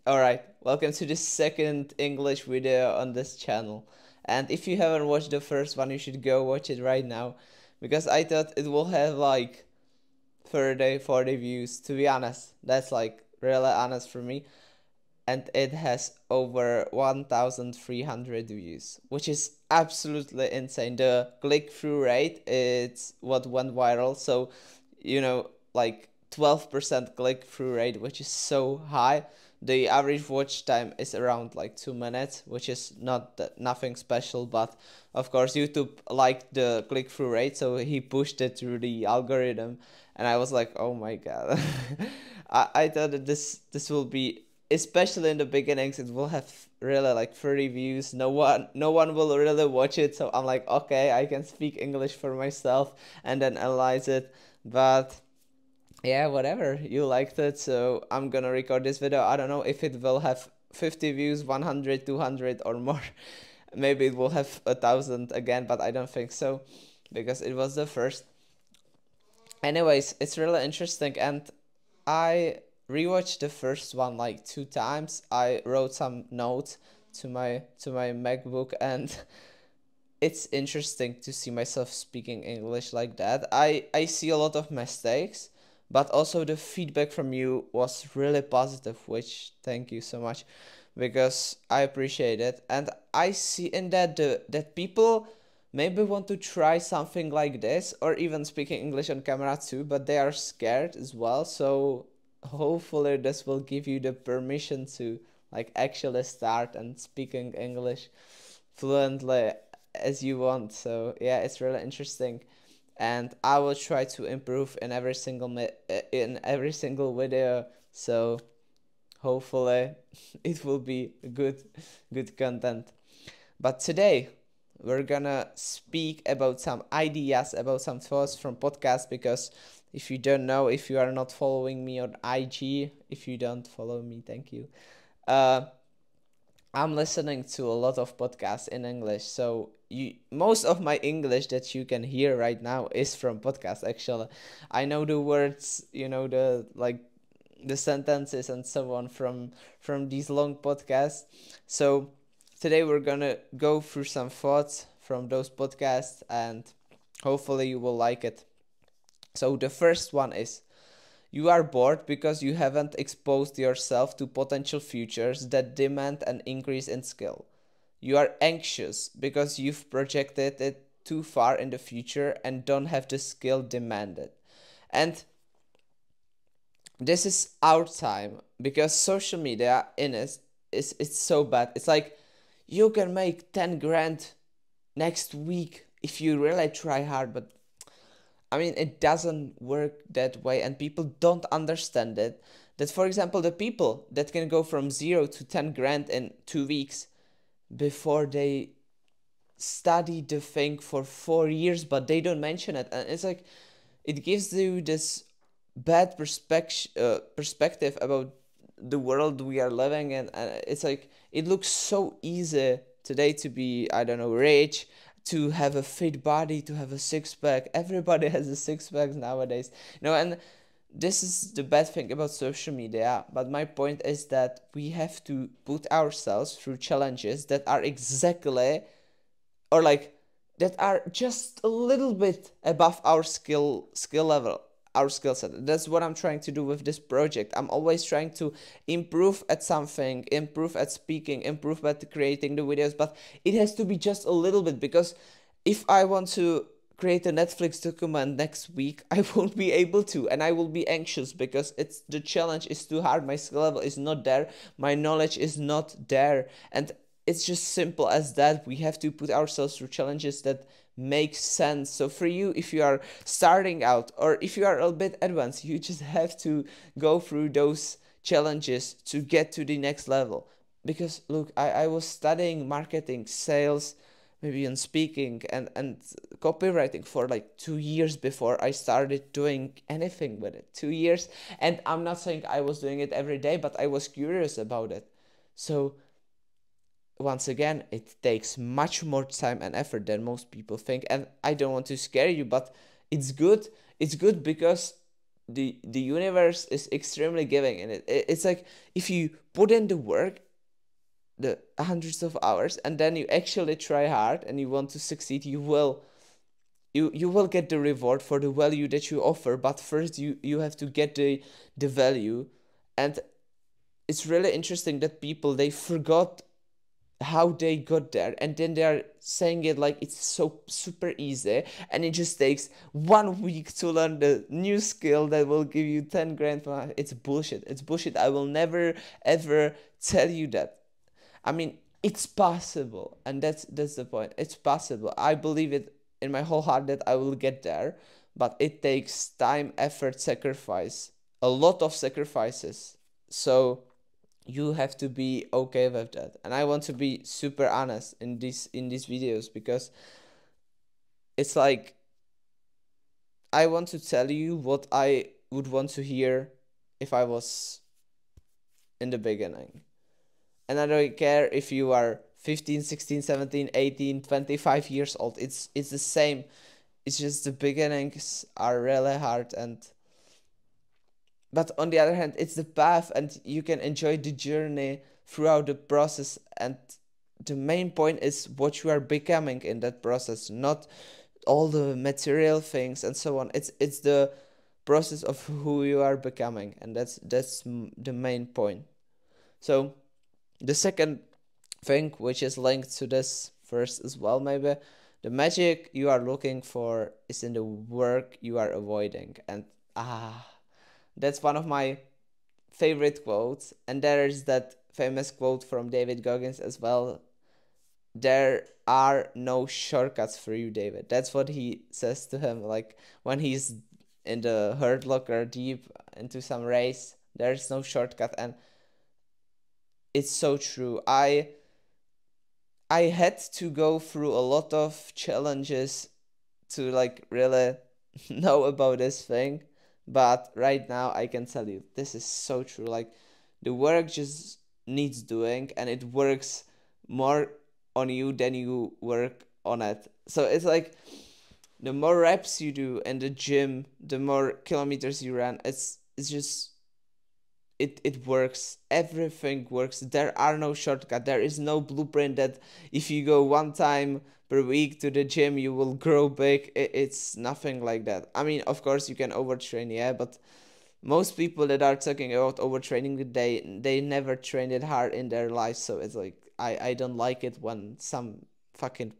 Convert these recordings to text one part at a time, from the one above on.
Alright, welcome to the second English video on this channel. And if you haven't watched the first one, you should go watch it right now. Because I thought it will have like 30, 40 views. To be honest, that's like really honest for me. And it has over 1,300 views, which is absolutely insane. The click-through rate, it's what went viral. So, like 12% click-through rate, which is so high. The average watch time is around like 2 minutes, which is nothing special, but of course YouTube liked the click-through rate, so he pushed it through the algorithm, and I was like, oh my god. I thought that this will be, especially in the beginnings, it will have really like 30 views. No one will really watch it, so I'm like, okay, I can speak English for myself and then analyze it. But yeah, whatever, you liked it, so I'm gonna record this video. I don't know if it will have 50 views, 100, 200 or more. Maybe it will have 1,000 again, but I don't think so, because it was the first. Anyways, it's really interesting, and I rewatched the first one like 2 times. I wrote some notes to my MacBook, and it's interesting to see myself speaking English like that. I see a lot of mistakes, but also the feedback from you was really positive, which thank you so much, because I appreciate it. And I see in that people maybe want to try something like this, or even speaking English on camera too, but they are scared as well. So hopefully this will give you the permission to like actually start and speaking English fluently as you want. So yeah, it's really interesting, and I will try to improve in every single video. So hopefully it will be good content. But today we're gonna speak about some ideas, about some thoughts from podcast, because if you don't know, if you are not following me on IG, if you don't follow me, thank you. Uh, I'm listening to a lot of podcasts in English, so most of my English that you can hear right now is from podcasts. Actually, I know the words, the sentences and so on from these long podcasts. So today we're gonna go through some thoughts from those podcasts, and hopefully you will like it. So the first one is, you are bored because you haven't exposed yourself to potential futures that demand an increase in skill. You are anxious because you've projected it too far in the future and don't have the skill demanded. And this is our time, because social media in it is it's so bad. It's like you can make 10 grand next week if you really try hard, but I mean, it doesn't work that way, and people don't understand it. That, for example, the people that can go from 0 to 10 grand in 2 weeks, before they study the thing for 4 years, but they don't mention it, and it's like it gives you this bad perspective about the world we are living in. And it's like it looks so easy today to be, I don't know, rich, to have a fit body, to have a six-pack. Everybody has a six-pack nowadays, and this is the bad thing about social media. But my point is that we have to put ourselves through challenges that are exactly, or like, that are just a little bit above our skill level, our skill set. That's what I'm trying to do with this project. I'm always trying to improve at something, improve at speaking, improve at creating the videos, but it has to be just a little bit, because if I want to create a Netflix document next week, I won't be able to, and I will be anxious because the challenge is too hard. My skill level is not there, my knowledge is not there, and it's just simple as that. We have to put ourselves through challenges that make sense. So for you, if you are starting out, or if you are a bit advanced, you just have to go through those challenges to get to the next level. Because look, I was studying marketing, sales, maybe in speaking and copywriting for like 2 years before I started doing anything with it. 2 years. And I'm not saying I was doing it every day, but I was curious about it. So once again, it takes much more time and effort than most people think. And I don't want to scare you, but it's good. It's good because the universe is extremely giving, and it's like if you put in the work, the hundreds of hours, and then you actually try hard and you want to succeed, you will get the reward for the value that you offer. But first you have to get the value. And it's really interesting that people, they forgot how they got there, and then they're saying it like it's so super easy, and it just takes 1 week to learn the new skill that will give you 10 grand. It's bullshit. It's bullshit. I will never ever tell you that. I mean, it's possible, and that's the point. It's possible. I believe it in my whole heart that I will get there, but it takes time, effort, sacrifice, a lot of sacrifices. So you have to be okay with that. And I want to be super honest in these videos, because it's like I want to tell you what I would want to hear if I was in the beginning. And I don't care if you are 15, 16, 17, 18, 25 years old. It's the same. It's just the beginnings are really hard, but on the other hand, it's the path, and you can enjoy the journey throughout the process. And the main point is what you are becoming in that process, not all the material things and so on. It's the process of who you are becoming, and that's the main point. So the second thing, which is linked to this first as well, maybe, the magic you are looking for is in the work you are avoiding. And that's one of my favorite quotes. And there's that famous quote from David Goggins as well. There are no shortcuts for you, David. That's what he says to him, like when he's in the hurt locker deep into some race. There's no shortcut. And it's so true. I had to go through a lot of challenges to like really know about this thing, but right now I can tell you this is so true. Like the work just needs doing, and it works more on you than you work on it. So it's like the more reps you do in the gym, the more kilometers you run, it's just it works. Everything works. There are no shortcuts. There is no blueprint that if you go 1 time per week to the gym you will grow big. It's nothing like that. I mean, of course you can overtrain, yeah, but most people that are talking about overtraining, they never trained it hard in their life. So it's like I don't like it when some fucking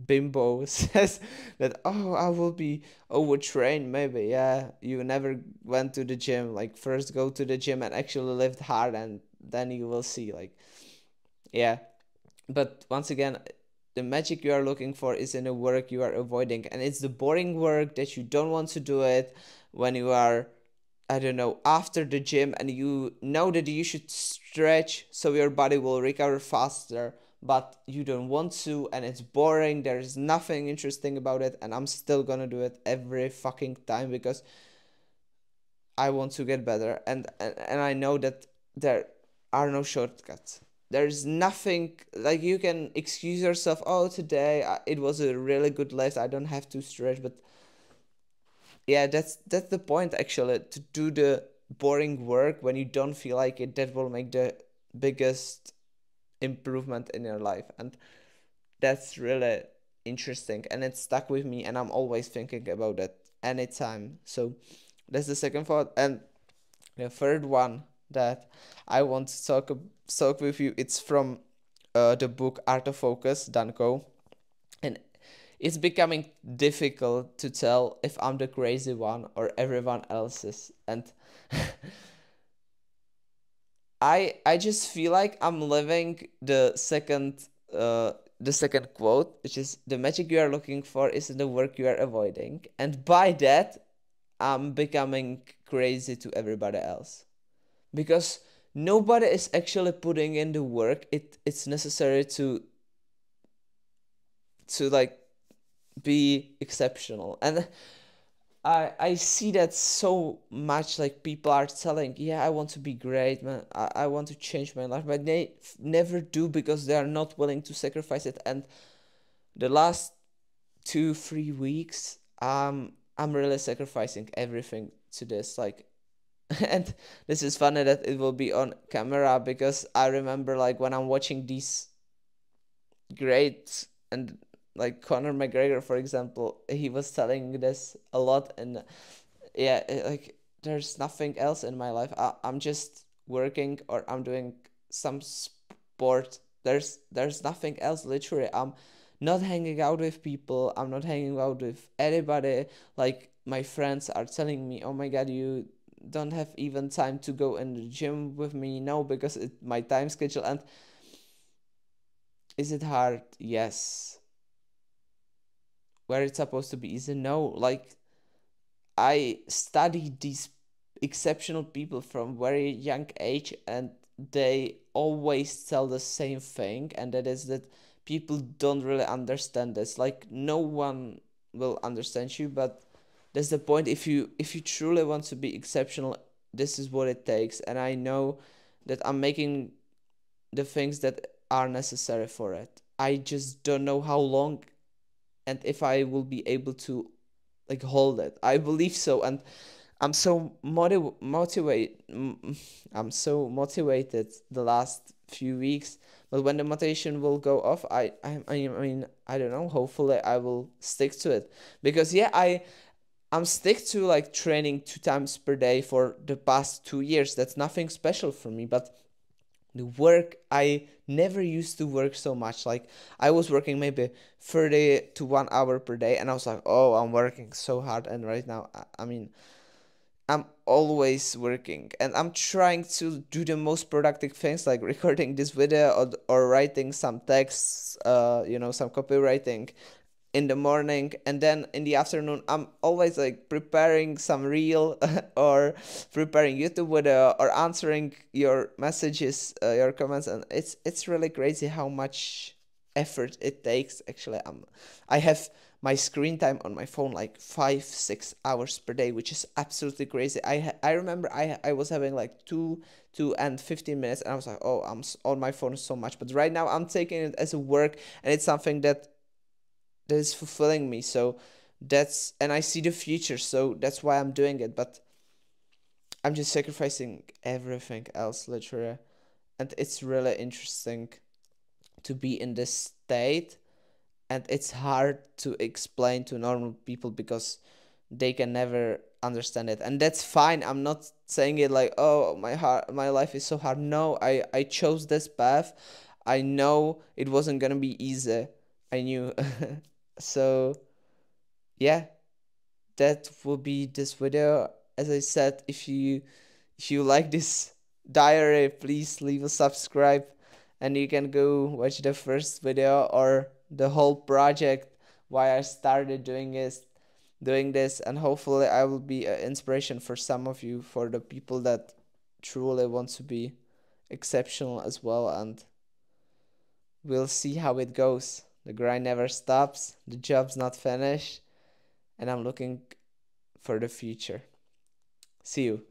bimbo says that, oh, I will be overtrained. Maybe, yeah, you never went to the gym. Like first go to the gym and actually lift hard, and then you will see, like, yeah. But once again, the magic you are looking for is in the work you are avoiding, and it's the boring work that you don't want to do it when you are, I don't know, after the gym, and you know that you should stretch so your body will recover faster, but you don't want to, and it's boring. There's nothing interesting about it, and I'm still gonna do it every fucking time because I want to get better, and I know that there are no shortcuts. There's nothing, like, you can excuse yourself, oh, today it was a really good lift, I don't have to stretch, but yeah, that's the point, actually, to do the boring work when you don't feel like it. That will make the biggest improvement in your life, and that's really interesting, and it stuck with me, and I'm always thinking about it anytime. So that's the second thought. And the third one that I want to talk with you, it's from the book Art of Focus, Danko, and it's becoming difficult to tell if I'm the crazy one or everyone else is. And I just feel like I'm living the second quote, which is the magic you are looking for is in the work you are avoiding. And by that, I'm becoming crazy to everybody else. Because nobody is actually putting in the work it's necessary to like be exceptional. And I see that so much, like people are telling, yeah, I want to be great, man, I want to change my life, but they never do because they are not willing to sacrifice it. And the last 2-3 weeks I'm really sacrificing everything to this, like, and this is funny that it will be on camera, because I remember, like, when I'm watching these great, and like Conor McGregor, for example, he was telling this a lot, and yeah, like, there's nothing else in my life. I'm just working, or I'm doing some sport. There's nothing else, literally. I'm not hanging out with people. I'm not hanging out with anybody. Like, my friends are telling me, oh my god, you don't have even time to go in the gym with me. No, because my time schedule. And is it hard? Yes. Where it's supposed to be easy? No. Like, I studied these exceptional people from very young age, and they always tell the same thing, and that is that people don't really understand this. Like, no one will understand you, but that's the point. If you truly want to be exceptional, this is what it takes. And I know that I'm making the things that are necessary for it. I just don't know how long, and if I will be able to, like, hold it. I believe so, and I'm so I'm so motivated the last few weeks. But when the motivation will go off, I mean, I don't know. Hopefully, I will stick to it, because yeah, I'm stick to, like, training 2 times per day for the past 2 years. That's nothing special for me, but the work, I never used to work so much. Like, I was working maybe 30 to 1 hour per day, and I was like, oh, I'm working so hard. And right now, I mean, I'm always working, and I'm trying to do the most productive things, like recording this video, or writing some texts, some copywriting in the morning, and then in the afternoon I'm always, like, preparing some reel or preparing YouTube video, or answering your messages, your comments. And it's really crazy how much effort it takes. Actually, I have my screen time on my phone like 5-6 hours per day, which is absolutely crazy. I remember I was having like 2 and 15 minutes, and I was like, oh, I'm on my phone so much. But right now I'm taking it as a work, and it's something that is fulfilling me. So and I see the future, so that's why I'm doing it. But I'm just sacrificing everything else, literally. And it's really interesting to be in this state, and it's hard to explain to normal people, because they can never understand it. And that's fine. I'm not saying it like, oh, my life is so hard. No, I chose this path. I know it wasn't gonna be easy. I knew. So yeah, that will be this video. As I said, if you like this diary, please leave a subscribe, and you can go watch the first video, or the whole project, why I started doing this. And hopefully I will be an inspiration for some of you, for the people that truly want to be exceptional as well. And we'll see how it goes. The grind never stops, the job's not finished, and I'm looking for the future. See you.